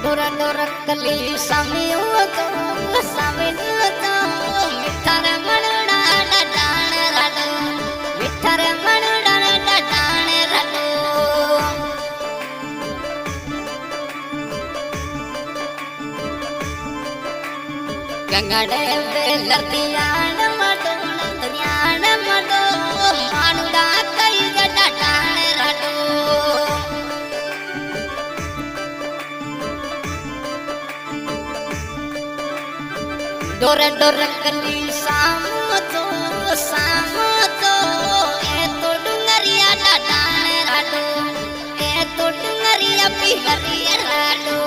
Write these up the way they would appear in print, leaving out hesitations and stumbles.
डोरा डोरा कली सामियो तो मिठा रे मणुड़ा डाण राडो मिठा रे मणुड़ा डाण राडो गंगाडे बेलतियान मडो नंदनियान मडो मानुड़ा कई जडा डाण राडो डोर डोर कली सामो तो ए तो डुंगरिया डाण राडो ए तो डुंगरिया पिहरिया राडो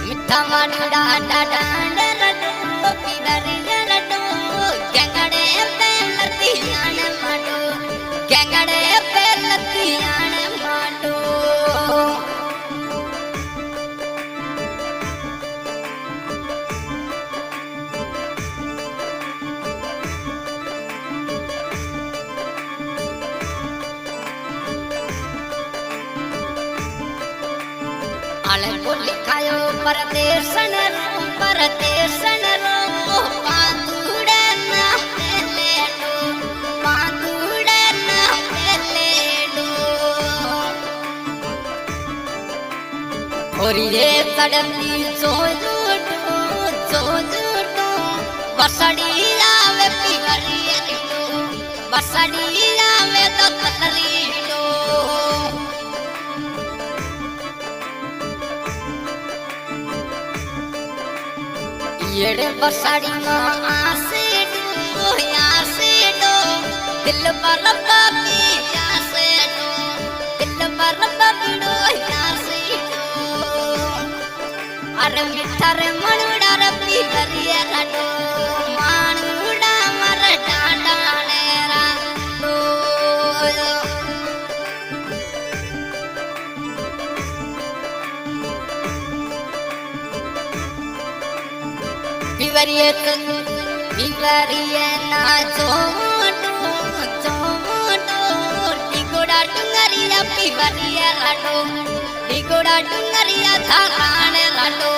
मिठा मानुड़ा डाण राडो पिहरिया राडो गंगड़े बेलतियान माडो आले बोली खायो परदेशन रो पातुड़े ना पेले दो और ये तड़पी जो लूटो बसड़ी आवे पिवरिया लो बसड़ी आवे तो तलरी लो येड़े बसाड़ी में आसे डो दिल पर बाबी आसे डो दिल पर बाबीड़ो आसे डो अरे मिठा रे मणुड़ा रे पिहरिया राडो मानुड़ा मर डांडाने राडो पिवरिया ना जोडो डिगोड़ा डुंगरिया पिवरिया राडो डिगोड़ा डुंगरिया धाराण राडो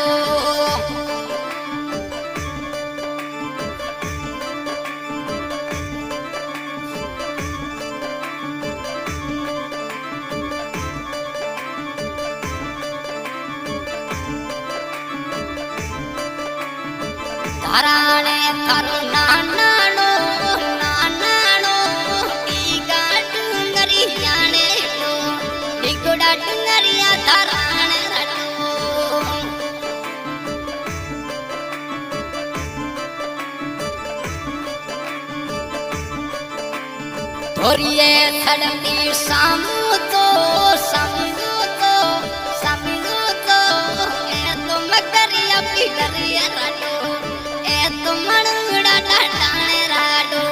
धाराणे थारो नानानो टीगा डुंगरिया ने लो डिगोड़ा डुंगरिया धाराण राडो धोरिए थड़ती सामो तो ए तो मगरिया पिहरिया राडो ए तो मणुड़ा डाण राडो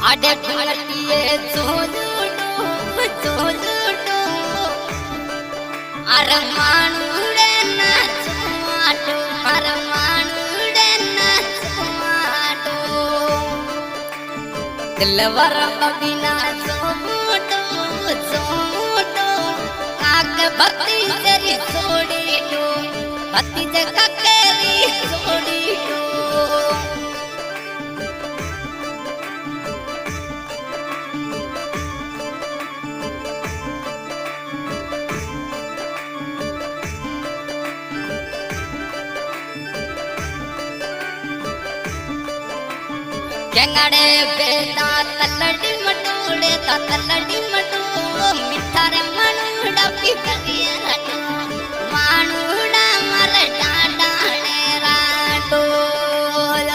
आडे ढुलटिए जो लूटो अरे मानुड़े ना चुमाटो अरे मानुड़े ना चुमाटो दिलवर बिना जो मोटो के भक्ति तेरी छोड़ी दो भक्ति से ककेरी छोड़ी दो केंगड़े बेटा तलड़ी मटूड़े ता तलड़ी मटू मिठा रे मनुड़ा पिपरिया रटू मानुड़ा मर डांडाने राडोल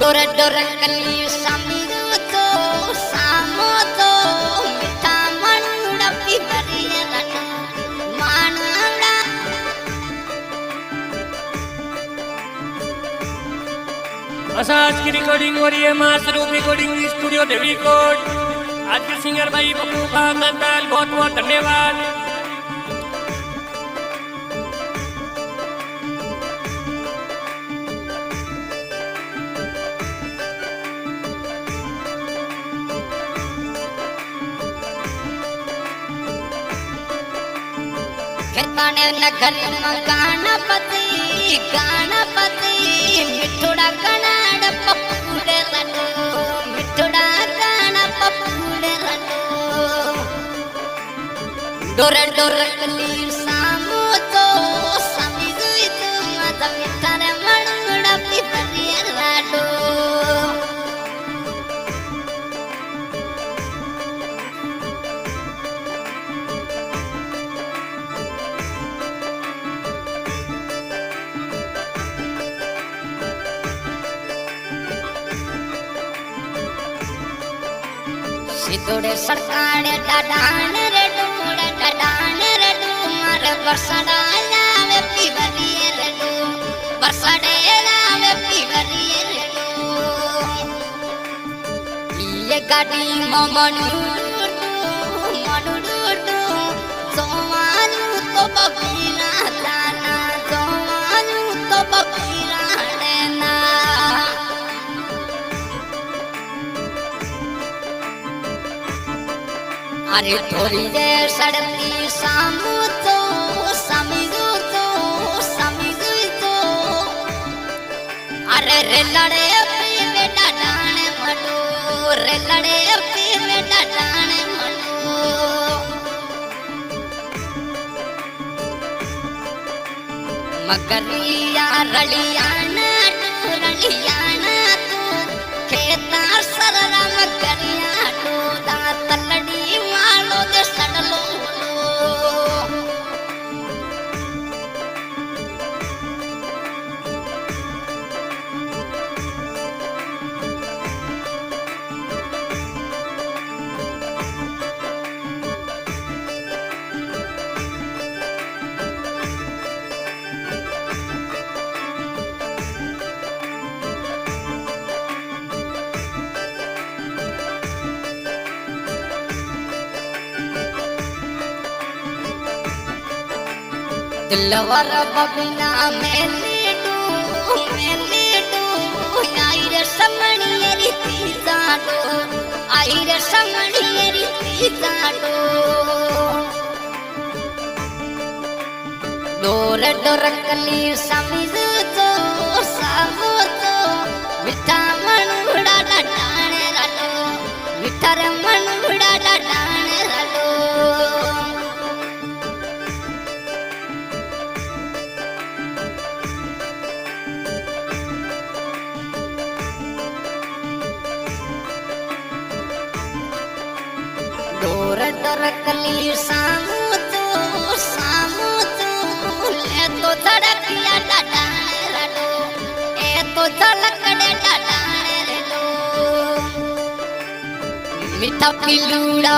डोर डोर कली सामी तो सामो तो आज की रिकॉर्डिंग हो रही है मां स्वरूप रिकॉर्डिंग स्टूडियो देवी कोट। आज के सिंगर भाई पप्पू खान नंदलाल बहुत बहुत धन्यवाद। नगर गणपति गणपति मिठुड़ा कनाड़ पप्पूड़े लड्डू मिठुड़ा गाना पप्पूड़े लड्डू डोर डोर कली सामो तो समी दुई तो मत मिठा रे मनुड़ा पिपरिया लड्डू सिद्धोड़े सरकाने डाडाने रे डूमर बरसड़ा लावे पिवरिए रे डू बरसड़े लावे पिवरिए रे डू ये गाड़ी मनु डू सोवालू तो बबीरा जाना सोवालू तो बबीरा देना अरे थोड़ी देर सड़ती सामू तो समिजू तो अरे रे लड़े अपनी बेटा डाने मडू रे लड़े अपनी बेटा डाने मडू मगरिया रलियाना तू खेता सररा मगरिया तू दा तलड़ी मालो दे सडलो दिलवर बबिना मेली डू आई रे समणियरी तीजाडो आई रे समणियरी तीजाडो डोर डोर कली समिज तो सामो तो मिठा मनुड़ा डाने राडो मिठा रे मनुड़ा डाने राडो डोर डोर कली सामू तो ले तो धड़किया डाडाने रडो ए तो झलकड़े डाडाने रडो मिठा पिलूड़ा